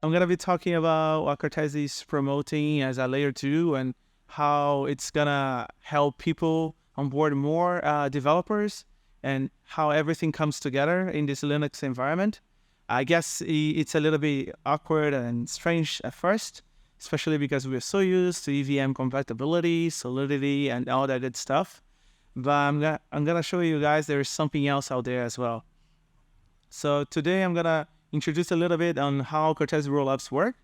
I'm going to be talking about what Cartesi is promoting as a layer 2 and how it's going to help people onboard more developers and how everything comes together in this Linux environment. I guess it's a little bit awkward and strange at first, especially because we're so used to EVM compatibility, solidity, and all that good stuff. But I'm gonna show you guys there's something else out there as well. So today I'm gonna introduce a little bit on how Cartesi rollups work,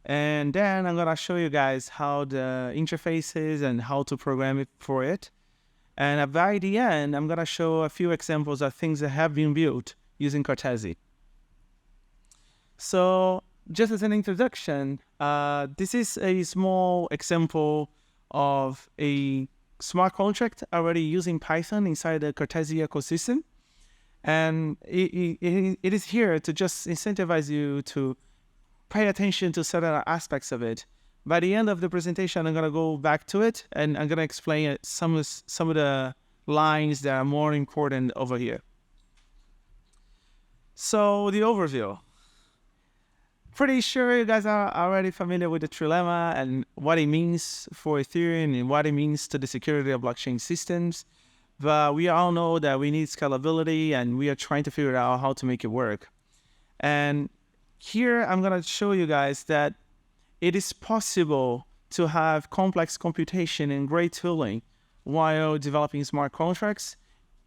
and then I'm gonna show you guys how the interface is and how to program it for it. And by the end, I'm gonna show a few examples of things that have been built using Cartesi. So just as an introduction, this is a small example of a smart contract already using Python inside the Cartesi ecosystem. And it is here to just incentivize you to pay attention to certain aspects of it. By the end of the presentation, I'm going to go back to it, and I'm going to explain some of the lines that are more important over here. So the overview. Pretty sure you guys are already familiar with the trilemma and what it means for Ethereum and what it means to the security of blockchain systems. But we all know that we need scalability, and we are trying to figure out how to make it work. And here I'm going to show you guys that it is possible to have complex computation and great tooling while developing smart contracts,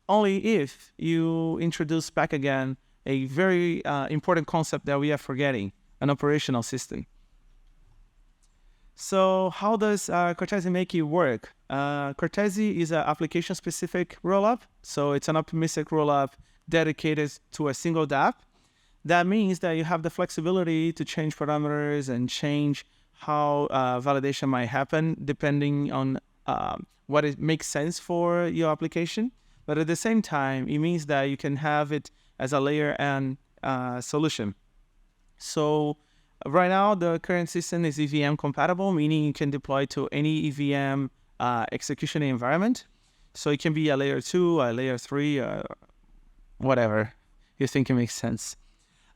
only if you introduce back again a very important concept that we are forgetting: an operational system. So how does Cartesi Make it work? Cartesi is an application-specific rollup. So it's an optimistic rollup dedicated to a single dApp. That means that you have the flexibility to change parameters and change how validation might happen depending on what it makes sense for your application. But at the same time, it means that you can have it as a layer and solution. So right now, the current system is EVM compatible, meaning you can deploy to any EVM execution environment. So it can be a layer 2, a layer 3, whatever you think it makes sense.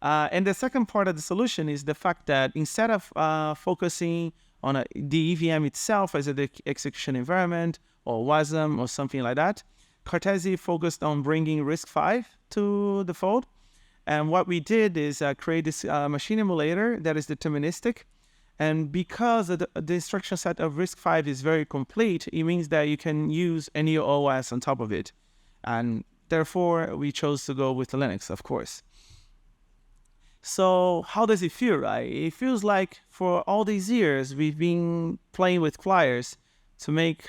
And the second part of the solution is the fact that instead of focusing on the EVM itself as the execution environment or WASM or something like that, Cartesi focused on bringing RISC-V to the fold. And what we did is create this machine emulator that is deterministic. And because the instruction set of RISC-V is very complete, it means that you can use any OS on top of it. And therefore, we chose to go with Linux, of course. So how does it feel, right? It feels like for all these years, we've been playing with pliers to make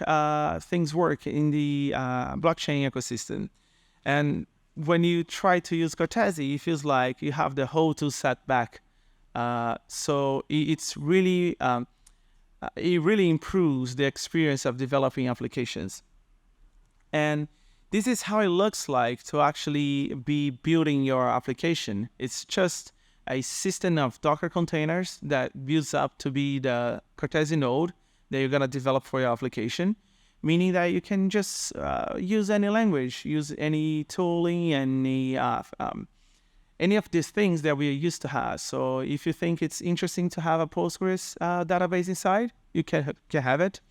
things work in the blockchain ecosystem. And when you try to use Cartesi, it feels like you have the whole tool set back. So it's really, it really improves the experience of developing applications. And this is how it looks like to actually be building your application. It's just a system of Docker containers that builds up to be the Cartesi node that you're going to develop for your application, meaning that you can just use any language, use any tooling, any of these things that we're used to have. So if you think it's interesting to have a Postgres database inside, you can have it.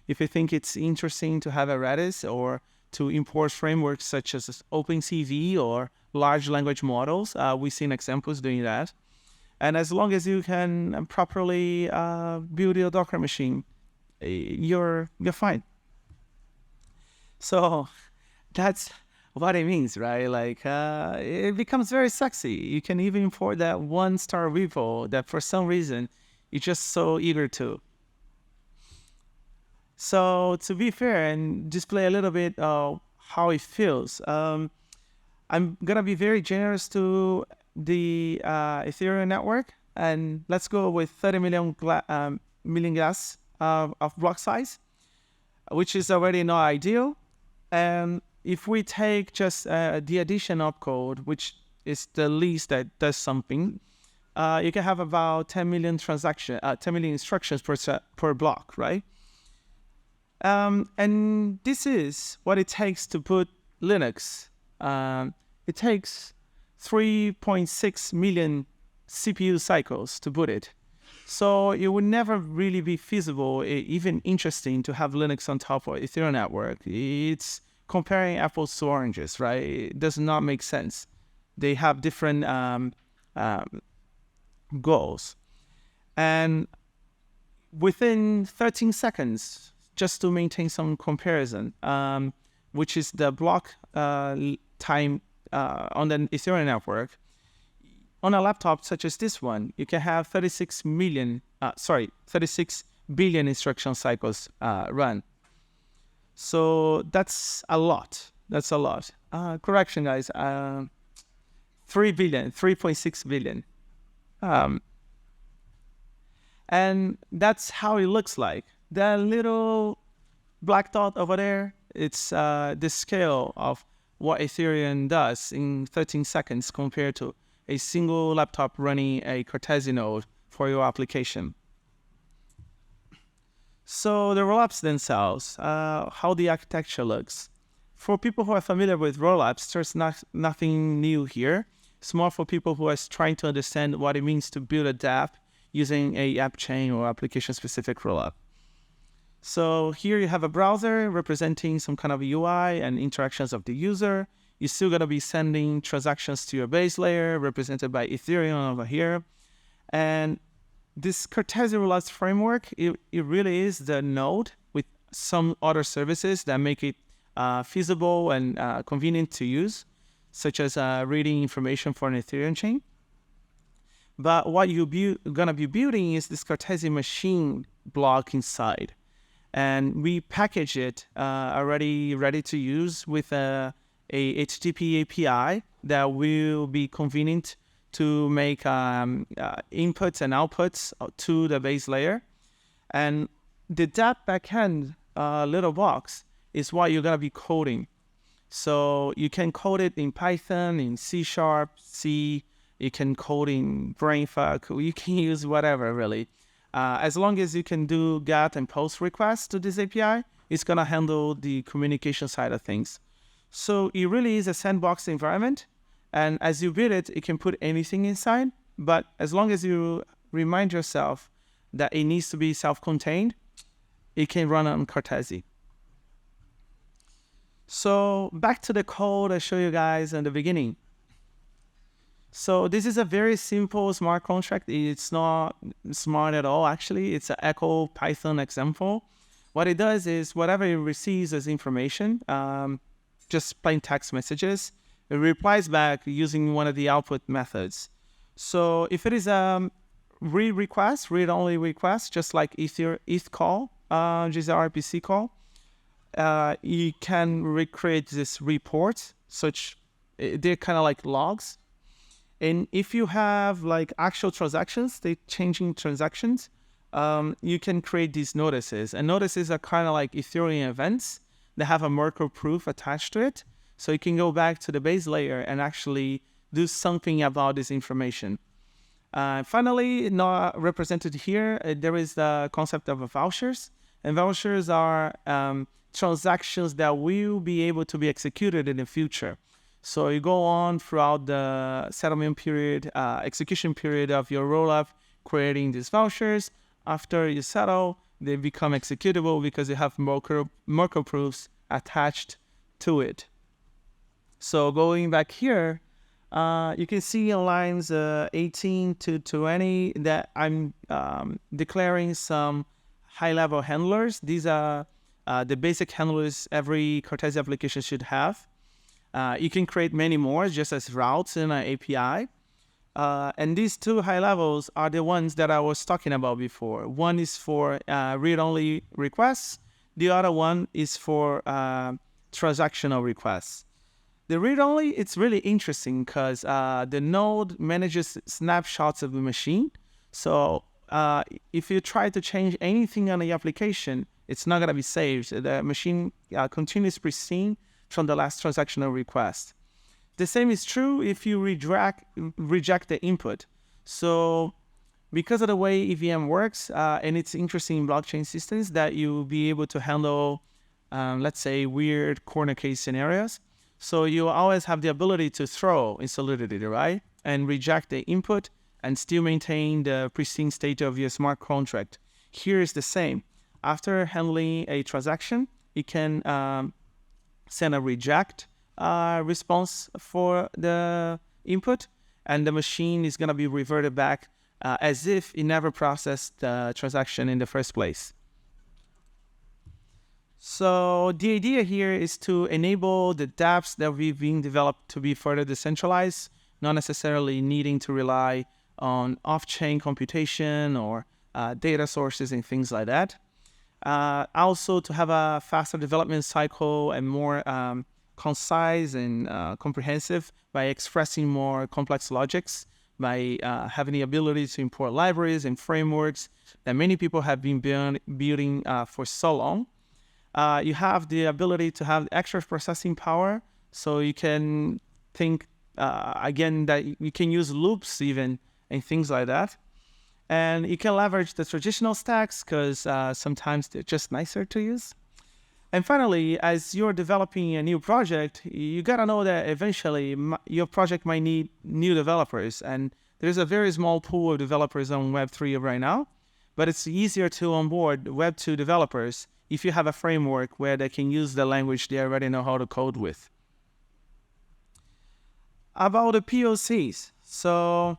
If you think it's interesting to have a Redis or to import frameworks such as OpenCV or large language models, we've seen examples doing that. And as long as you can properly build your Docker machine, you're fine. So that's what it means, right? Like it becomes very sexy. You can even import that 1-star repo that for some reason you're just so eager to. So to be fair and display a little bit of how it feels, I'm gonna be very generous to the Ethereum network, and let's go with 30 million gas of block size, which is already not ideal. And if we take just the addition opcode, which is the least that does something, you can have about 10 million instructions per block, right? And this is what it takes to put Linux. It takes 3.6 million CPU cycles to boot it. So it would never really be feasible, even interesting, to have Linux on top of Ethereum network. It's comparing apples to oranges, right? It does not make sense. They have different goals. And within 13 seconds, just to maintain some comparison, which is the block time on the Ethereum network, on a laptop such as this one, you can have 36 billion instruction cycles run. So that's a lot. That's a lot. Correction, guys. 3.6 billion. And that's how it looks like. That little black dot over there, it's the scale of what Ethereum does in 13 seconds compared to a single laptop running a Cartesi node for your application. So the rollups themselves, how the architecture looks. For people who are familiar with rollups, there's nothing new here. It's more for people who are trying to understand what it means to build a dApp using a app chain or application-specific rollup. So here you have a browser representing some kind of UI and interactions of the user. You're still going to be sending transactions to your base layer, represented by Ethereum over here. And this Cartesi rollups framework, it really is the node with some other services that make it feasible and convenient to use, such as reading information for an Ethereum chain. But what you're going to be building is this Cartesi machine block inside. And we package it already ready to use with a HTTP API that will be convenient to make inputs and outputs to the base layer. And the dApp backend little box is what you're going to be coding. So you can code it in Python, in C#, C. You can code in brainfuck. You can use whatever, really. As long as you can do GET and POST requests to this API, it's going to handle the communication side of things. So it really is a sandbox environment. And as you build it, it can put anything inside. But as long as you remind yourself that it needs to be self-contained, it can run on Cartesi. So back to the code I showed you guys in the beginning. So this is a very simple smart contract. It's not smart at all, actually. It's an Echo Python example. What it does is whatever it receives as information, just plain text messages, it replies back using one of the output methods. So if it is a read request, read-only request, just like ETH call, gRPC call, you can recreate this report, such they're kind of like logs. And if you have like actual transactions, they changing transactions, you can create these notices. And notices are kind of like Ethereum events that have a Merkle proof attached to it. So you can go back to the base layer and actually do something about this information. Finally, not represented here, there is the concept of vouchers. And vouchers are transactions that will be able to be executed in the future. So you go on throughout the settlement period, execution period of your rollup, creating these vouchers. After you settle, they become executable because you have Merkle proofs attached to it. So going back here, you can see in lines 18 to 20 that I'm declaring some high-level handlers. These are the basic handlers every Cartesi application should have. You can create many more just as routes in an API. And these two high levels are the ones that I was talking about before. One is for read-only requests. The other one is for transactional requests. The read-only, it's really interesting because the node manages snapshots of the machine. So if you try to change anything on the application, it's not going to be saved. The machine continues pristine from the last transactional request. The same is true if you reject the input. So because of the way EVM works, and it's interesting in blockchain systems that you'll be able to handle, let's say, weird corner case scenarios. So you always have the ability to throw in Solidity, right? And reject the input and still maintain the pristine state of your smart contract. Here is the same. After handling a transaction, you can send a reject response for the input, and the machine is going to be reverted back as if it never processed the transaction in the first place. So the idea here is to enable the dApps that we've been developed to be further decentralized, not necessarily needing to rely on off-chain computation or data sources and things like that. Also to have a faster development cycle and more concise and comprehensive by expressing more complex logics, by having the ability to import libraries and frameworks that many people have been building for so long. You have the ability to have extra processing power, so you can think, again, that you can use loops even and things like that. And you can leverage the traditional stacks because sometimes they're just nicer to use. And finally, as you're developing a new project, you gotta know that eventually your project might need new developers. And there's a very small pool of developers on Web3 right now, but it's easier to onboard Web2 developers if you have a framework where they can use the language they already know how to code with. About the POCs. So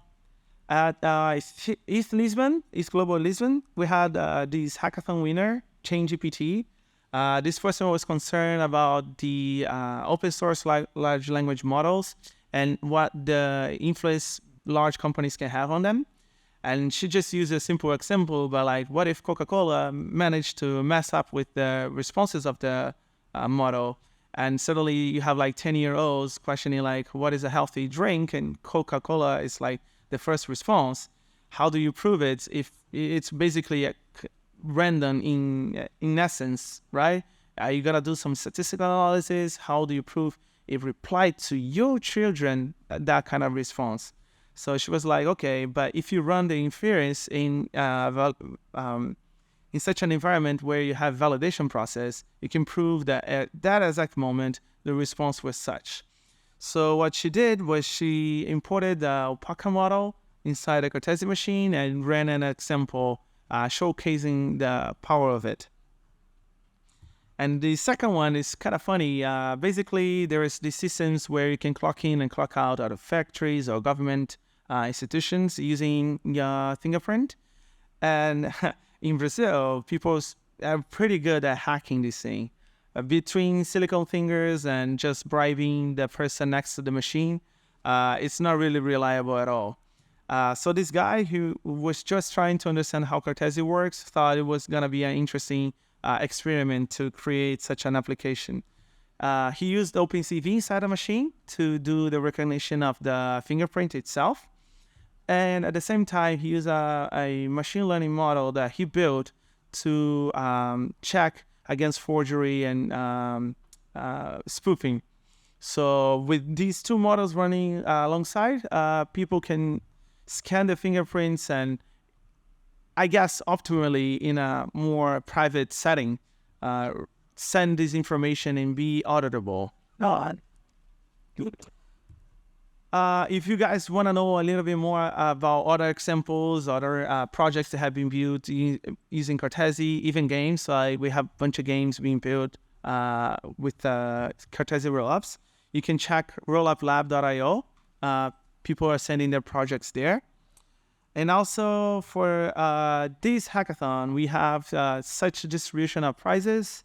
at ETHGlobal Lisbon, we had this hackathon winner, ChainGPT. This person was concerned about the open source large language models and what the influence large companies can have on them. And she just used a simple example, but like, what if Coca-Cola managed to mess up with the responses of the model, and suddenly you have like 10-year-olds questioning like, what is a healthy drink? And Coca-Cola is like the first response. How do you prove it if it's basically a random in essence, right? You gotta do some statistical analysis. How do you prove it replied to your children that kind of response? So she was like, okay, but if you run the inference in such an environment where you have validation process, you can prove that at that exact moment, the response was such. So what she did was she imported the alpaca model inside the Cartesi machine and ran an example showcasing the power of it. And the second one is kind of funny. Basically, there is these systems where you can clock in and clock out of factories or government institutions using your fingerprint. And in Brazil, people are pretty good at hacking this thing. Between silicone fingers and just bribing the person next to the machine, it's not really reliable at all. So this guy who was just trying to understand how Cartesi works thought it was going to be an interesting experiment to create such an application. He used OpenCV inside the machine to do the recognition of the fingerprint itself. And at the same time, he used a machine learning model that he built to check against forgery and spoofing. So with these two models running alongside, people can scan the fingerprints and, I guess, optimally in a more private setting, send this information and be auditable. If you guys want to know a little bit more about other examples, other projects that have been built using Cartesi, even games, we have a bunch of games being built with Cartesi rollups. You can check rolluplab.io. People are sending their projects there. And also for this hackathon, we have such a distribution of prizes.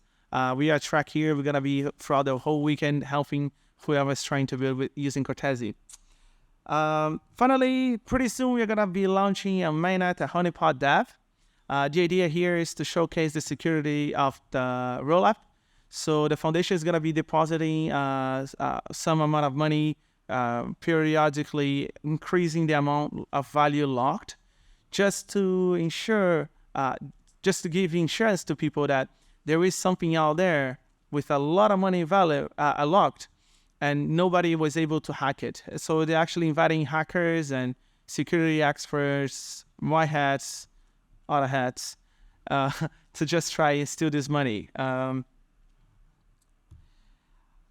We are track here. We're going to be throughout the whole weekend helping whoever's trying to build using Cartesi. Finally, pretty soon we're going to be launching a mainnet, a honeypot dev. The idea here is to showcase the security of the rollup. So the foundation is going to be depositing some amount of money periodically, increasing the amount of value locked, just to ensure, just to give insurance to people that there is something out there with a lot of money value locked, and nobody was able to hack it. So they're actually inviting hackers and security experts, white hats, other hats, to just try and steal this money.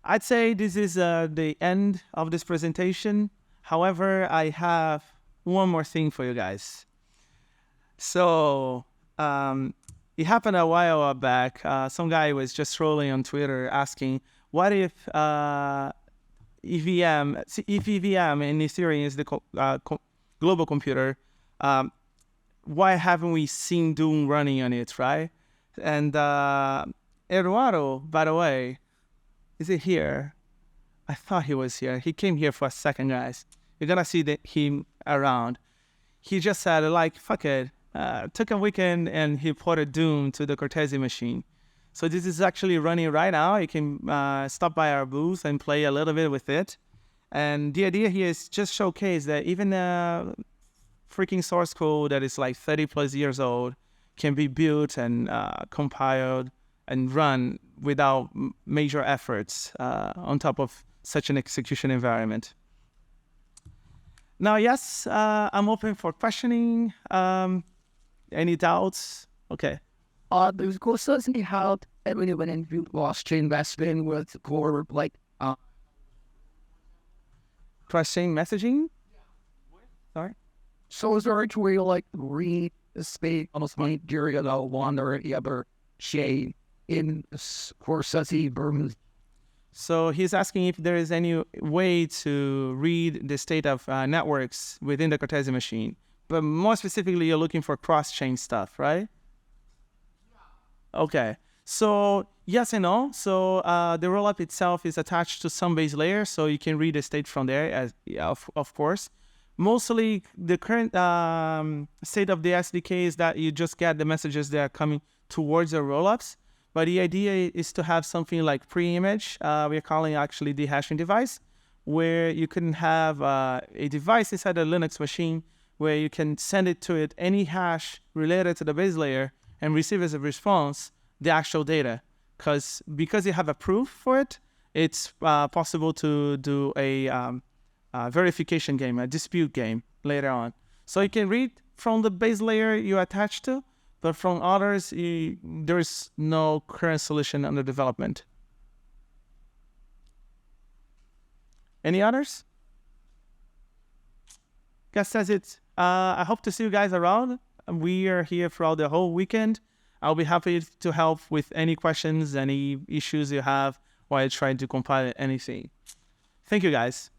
I'd say this is the end of this presentation. However, I have one more thing for you guys. So it happened a while back. Some guy was just trolling on Twitter asking, what if EVM, if EVM in Ethereum is the global computer, why haven't we seen Doom running on it, right? And Eduardo, by the way, is it here? I thought he was here. He came here for a second, guys. You're gonna see him around. He just said, like, fuck it. Took a weekend and he ported Doom to the Cartesi machine. So this is actually running right now. You can stop by our booth and play a little bit with it. And the idea here is just showcase that even freaking source code that is like 30 plus years old can be built and compiled and run without major efforts on top of such an execution environment. Now, yes, I'm open for questioning. Any doubts? Okay. There's courses in how everyone in blockchain investment with core like Cross-chain messaging? Sorry? so is there a way to like read the space almost my period of one or the other chain in Cartesi version? So he's asking if there is any way to read the state of networks within the Cartesi machine. But more specifically, you're looking for cross-chain stuff, right? Yeah. Okay. So yes and no. So the rollup itself is attached to some base layer, so you can read the state from there, as of course. Mostly the current state of the SDK is that you just get the messages that are coming towards the rollups. But the idea is to have something like pre-image. We're calling actually the hashing device, where you can have a device inside a Linux machine where you can send it to it any hash related to the base layer and receive as a response the actual data. Because you have a proof for it, it's possible to do a verification game, a dispute game later on. So you can read from the base layer you attach to, but from others, there is no current solution under development. Any others? Guess that's it. I hope to see you guys around. We are here throughout the whole weekend. I'll be happy to help with any questions, any issues you have while trying to compile anything. Thank you, guys.